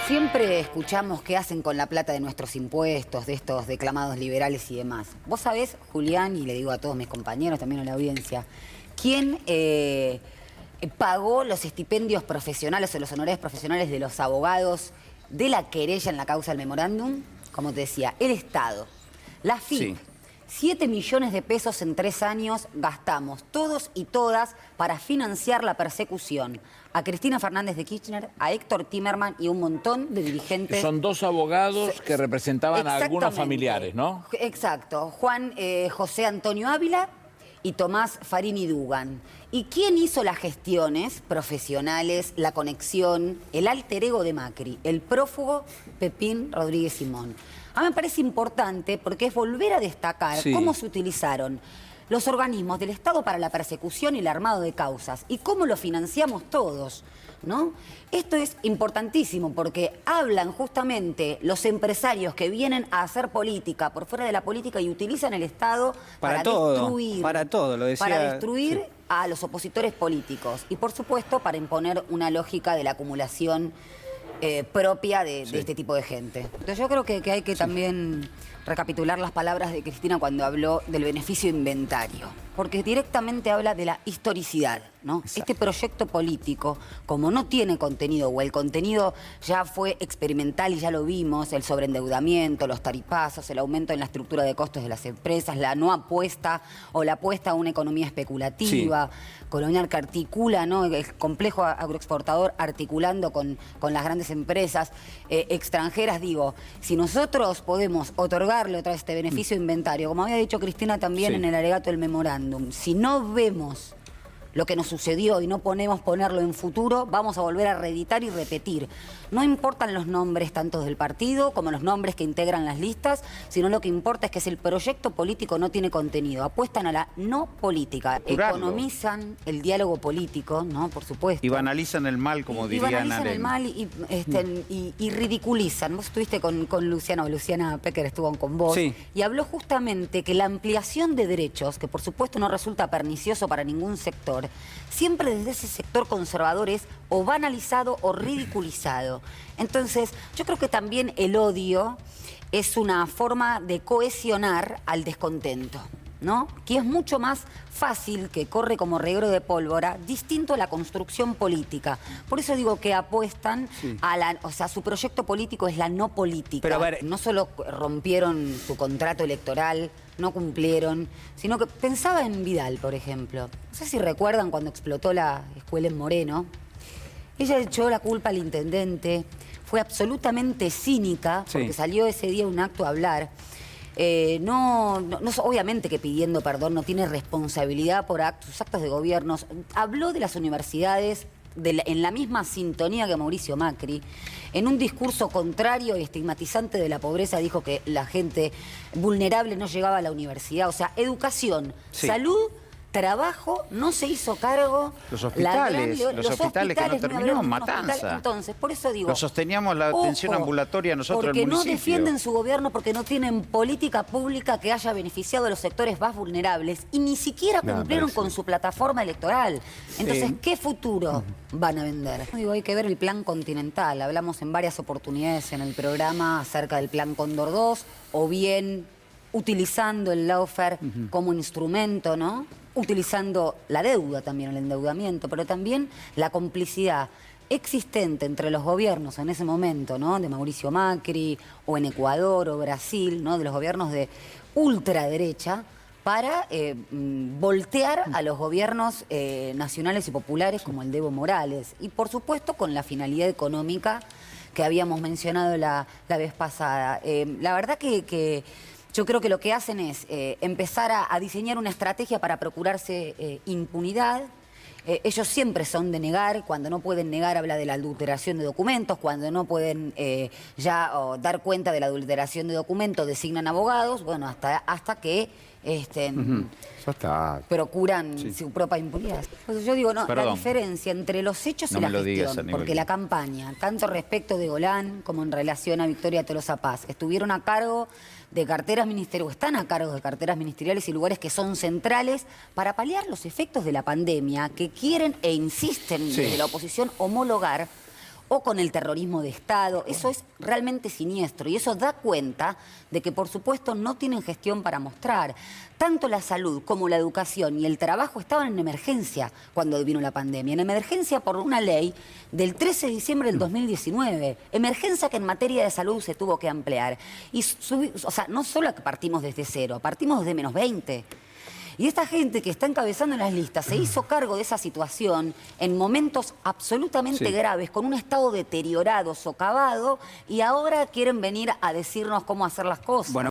Siempre escuchamos qué hacen con la plata de nuestros impuestos, de estos declamados liberales y demás. Vos sabés, Julián, y le digo a todos mis compañeros, también a la audiencia, ¿quién pagó los estipendios profesionales o los honorarios profesionales de los abogados de la querella en la causa del memorándum? Como te decía, el Estado. La FIP. Sí. 7 millones de pesos en 3 años gastamos, todos y todas, para financiar la persecución a Cristina Fernández de Kirchner, a Héctor Timerman y un montón de dirigentes. Son dos abogados que representaban a algunos familiares, ¿no? Exacto. Juan José Antonio Ávila y Tomás Farini Dugan. ¿Y quién hizo las gestiones profesionales, la conexión, el alter ego de Macri? El prófugo Pepín Rodríguez Simón. A mí me parece importante porque es volver a destacar cómo se utilizaron los organismos del Estado para la persecución y el armado de causas y cómo lo financiamos todos, ¿no? Esto es importantísimo porque hablan justamente los empresarios que vienen a hacer política por fuera de la política y utilizan el Estado para destruir, lo decía, para destruir a los opositores políticos y, por supuesto, para imponer una lógica de la acumulación propia de este tipo de gente. Entonces yo creo que hay que también recapitular las palabras de Cristina cuando habló del beneficio inventario, porque directamente habla de la historicidad, ¿no? Este proyecto político, como no tiene contenido, o el contenido ya fue experimental y ya lo vimos, el sobreendeudamiento, los tarifazos, el aumento en la estructura de costos de las empresas, la no apuesta o la apuesta a una economía especulativa, colonial que articula, ¿no? El complejo agroexportador articulando con las grandes empresas extranjeras. Digo, si nosotros podemos otorgarle otra vez este beneficio inventario, como había dicho Cristina también en el alegato del memorándum, si no vemos lo que nos sucedió y no ponerlo en futuro, vamos a volver a reeditar y repetir. No importan los nombres tanto del partido como los nombres que integran las listas, sino lo que importa es que si el proyecto político no tiene contenido, apuestan a la no política, economizan el diálogo político, ¿no? Por supuesto. Y banalizan el mal, como dirían banalizan el mal y ridiculizan. Vos estuviste con Luciana, o Luciana Pecker estuvo con vos, y habló justamente que la ampliación de derechos, que por supuesto no resulta pernicioso para ningún sector, siempre desde ese sector conservador es o banalizado o ridiculizado. Entonces, yo creo que también el odio es una forma de cohesionar al descontento, ¿no? Que es mucho más fácil, que corre como reguero de pólvora, distinto a la construcción política. Por eso digo que apuestan a la... O sea, su proyecto político es la no política. Pero a ver, no solo rompieron su contrato electoral, no cumplieron, sino que pensaba en Vidal, por ejemplo. No sé si recuerdan cuando explotó la escuela en Moreno. Ella echó la culpa al intendente, fue absolutamente cínica, porque salió ese día un acto a hablar. Obviamente que pidiendo perdón no tiene responsabilidad por sus actos de gobierno. Habló de las universidades en la misma sintonía que Mauricio Macri. En un discurso contrario y estigmatizante de la pobreza dijo que la gente vulnerable no llegaba a la universidad. O sea, educación, salud, trabajo, no se hizo cargo. Los hospitales que no terminó en matanza. Entonces, por eso digo... Lo sosteníamos la atención ambulatoria nosotros porque el municipio. No defienden su gobierno, porque no tienen política pública que haya beneficiado a los sectores más vulnerables y ni siquiera cumplieron con su plataforma electoral. Entonces, ¿qué futuro van a vender? Digo, hay que ver el plan continental. Hablamos en varias oportunidades en el programa acerca del plan Cóndor 2, o bien utilizando el lawfare como instrumento, ¿no? Utilizando la deuda también, el endeudamiento, pero también la complicidad existente entre los gobiernos en ese momento, ¿no? De Mauricio Macri, o en Ecuador, o Brasil, ¿no? De los gobiernos de ultraderecha, para voltear a los gobiernos nacionales y populares como el de Evo Morales. Y por supuesto con la finalidad económica que habíamos mencionado la vez pasada. La verdad que yo creo que lo que hacen es empezar a diseñar una estrategia para procurarse impunidad. Ellos siempre son de negar. Cuando no pueden negar, habla de la adulteración de documentos. Cuando no pueden dar cuenta de la adulteración de documentos, designan abogados. Bueno, hasta que procuran su propia impunidad. Entonces yo digo, no, la diferencia entre los hechos y la gestión, porque la campaña, tanto respecto de Golán como en relación a Victoria Tolosa Paz, estuvieron a cargo de carteras ministeriales, o están a cargo de carteras ministeriales y lugares que son centrales para paliar los efectos de la pandemia, que quieren e insisten desde la oposición homologar o con el terrorismo de Estado. Eso es realmente siniestro y eso da cuenta de que, por supuesto, no tienen gestión para mostrar. Tanto la salud como la educación y el trabajo estaban en emergencia cuando vino la pandemia. En emergencia por una ley del 13 de diciembre del 2019. Emergencia que en materia de salud se tuvo que ampliar. Y o sea, no solo que partimos desde cero, partimos desde menos 20. Y esta gente que está encabezando las listas se hizo cargo de esa situación en momentos absolutamente graves, con un estado deteriorado, socavado, y ahora quieren venir a decirnos cómo hacer las cosas. Bueno,